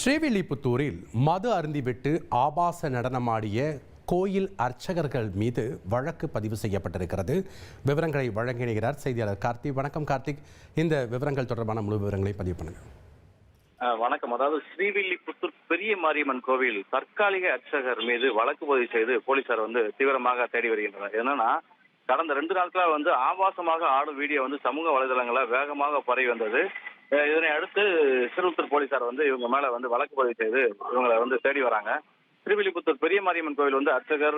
ஸ்ரீவில்லிபுத்தூரில் மது அருந்திவிட்டு ஆபாச நடனமாடிய கோயில் அர்ச்சகர்கள் மீது வழக்கு பதிவு செய்யப்பட்டிருக்கிறது. விவரங்களை வழங்குகிறார் செய்தியாளர் கார்த்திக். வணக்கம் கார்த்திக், இந்த விவரங்கள் தொடர்பான முழு விவரங்களை பதிவு பண்ணுங்க. வணக்கம். அதாவது ஸ்ரீவில்லிபுத்தூர் பெரிய மாரியம்மன் கோவில் தற்காலிக அர்ச்சகர் மீது வழக்கு பதிவு செய்து போலீசார் தீவிரமாக தேடி வருகின்றனர். என்னன்னா, கடந்த 2 நாட்களா ஆபாசமாக ஆடும் வீடியோ சமூக வலைதளங்கள வேகமாக பரவி வந்தது. இதனை அடுத்து சிறுவத்தூர் போலீசார் இவங்க மேல வழக்கு பதிவு செய்து இவங்களை தேடி வராங்க. ஸ்ரீவில்லிபுத்தூர் பெரிய மாரியம்மன் கோவில் அர்ச்சகர்,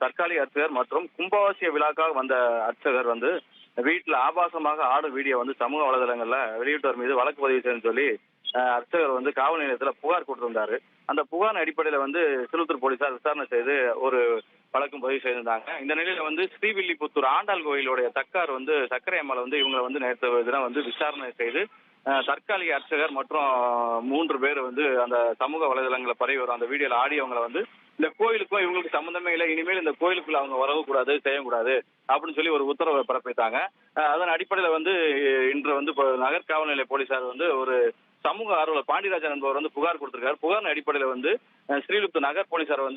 தற்காலிக அர்ச்சகர் மற்றும் கும்பாபிஷேக விழாக்காக வந்த அர்ச்சகர் வீட்டுல ஆபாசமாக ஆடும் வீடியோ சமூக வலைதளங்கள்ல வெளியிட்டவர் மீது வழக்கு பதிவு செய்யணும்னு சொல்லி அர்ச்சகர் காவல் நிலையத்துல புகார் கொடுத்திருந்தாரு. அந்த புகார் அடிப்படையில சிறுவத்தூர் போலீசார் விசாரணை செய்து ஒரு வழக்கும் பதிவு செய்திருந்தாங்க. இந்த நிலையில ஸ்ரீவில்லிபுத்தூர் ஆண்டாள் கோயிலுடைய தக்கார் சக்கரை அம்மாள் இவங்களை நேற்று தினம் விசாரணை செய்து தற்காலிக அர்ச்சகர் மற்றும் 3 பேர் அந்த சமூக வலைதளங்களை பரவி வரும் அந்த வீடியோல ஆடியவங்களை இந்த கோயிலுக்கும் இவங்களுக்கு சம்பந்தமே இல்லை, இனிமேல் இந்த கோயிலுக்குள்ள அவங்க வரக்கூடாது, செய்யக்கூடாது அப்படின்னு சொல்லி ஒரு உத்தரவை பிறப்பித்தாங்க. அதன் அடிப்படையில இன்று நகர் காவல் நிலைய போலீசார் ஒரு சமூக ஆர்வலர் பாண்டியராஜன் என்பவர் புகார் கொடுத்திருக்காரு. புகார் அடிப்படையில ஸ்ரீவில்லிபுத்தூர் நகர் போலீசார்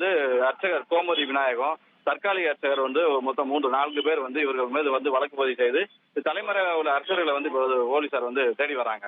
அர்ச்சகர் கோமதி விநாயகம், தற்காலிக அர்ச்சகர் மொத்தம் 4 பேர் இவர்கள் மீது வழக்கு பதிவு செய்து தலைமறை உள்ள அர்ச்சகர்களை போலீசார் தேடி வராங்க.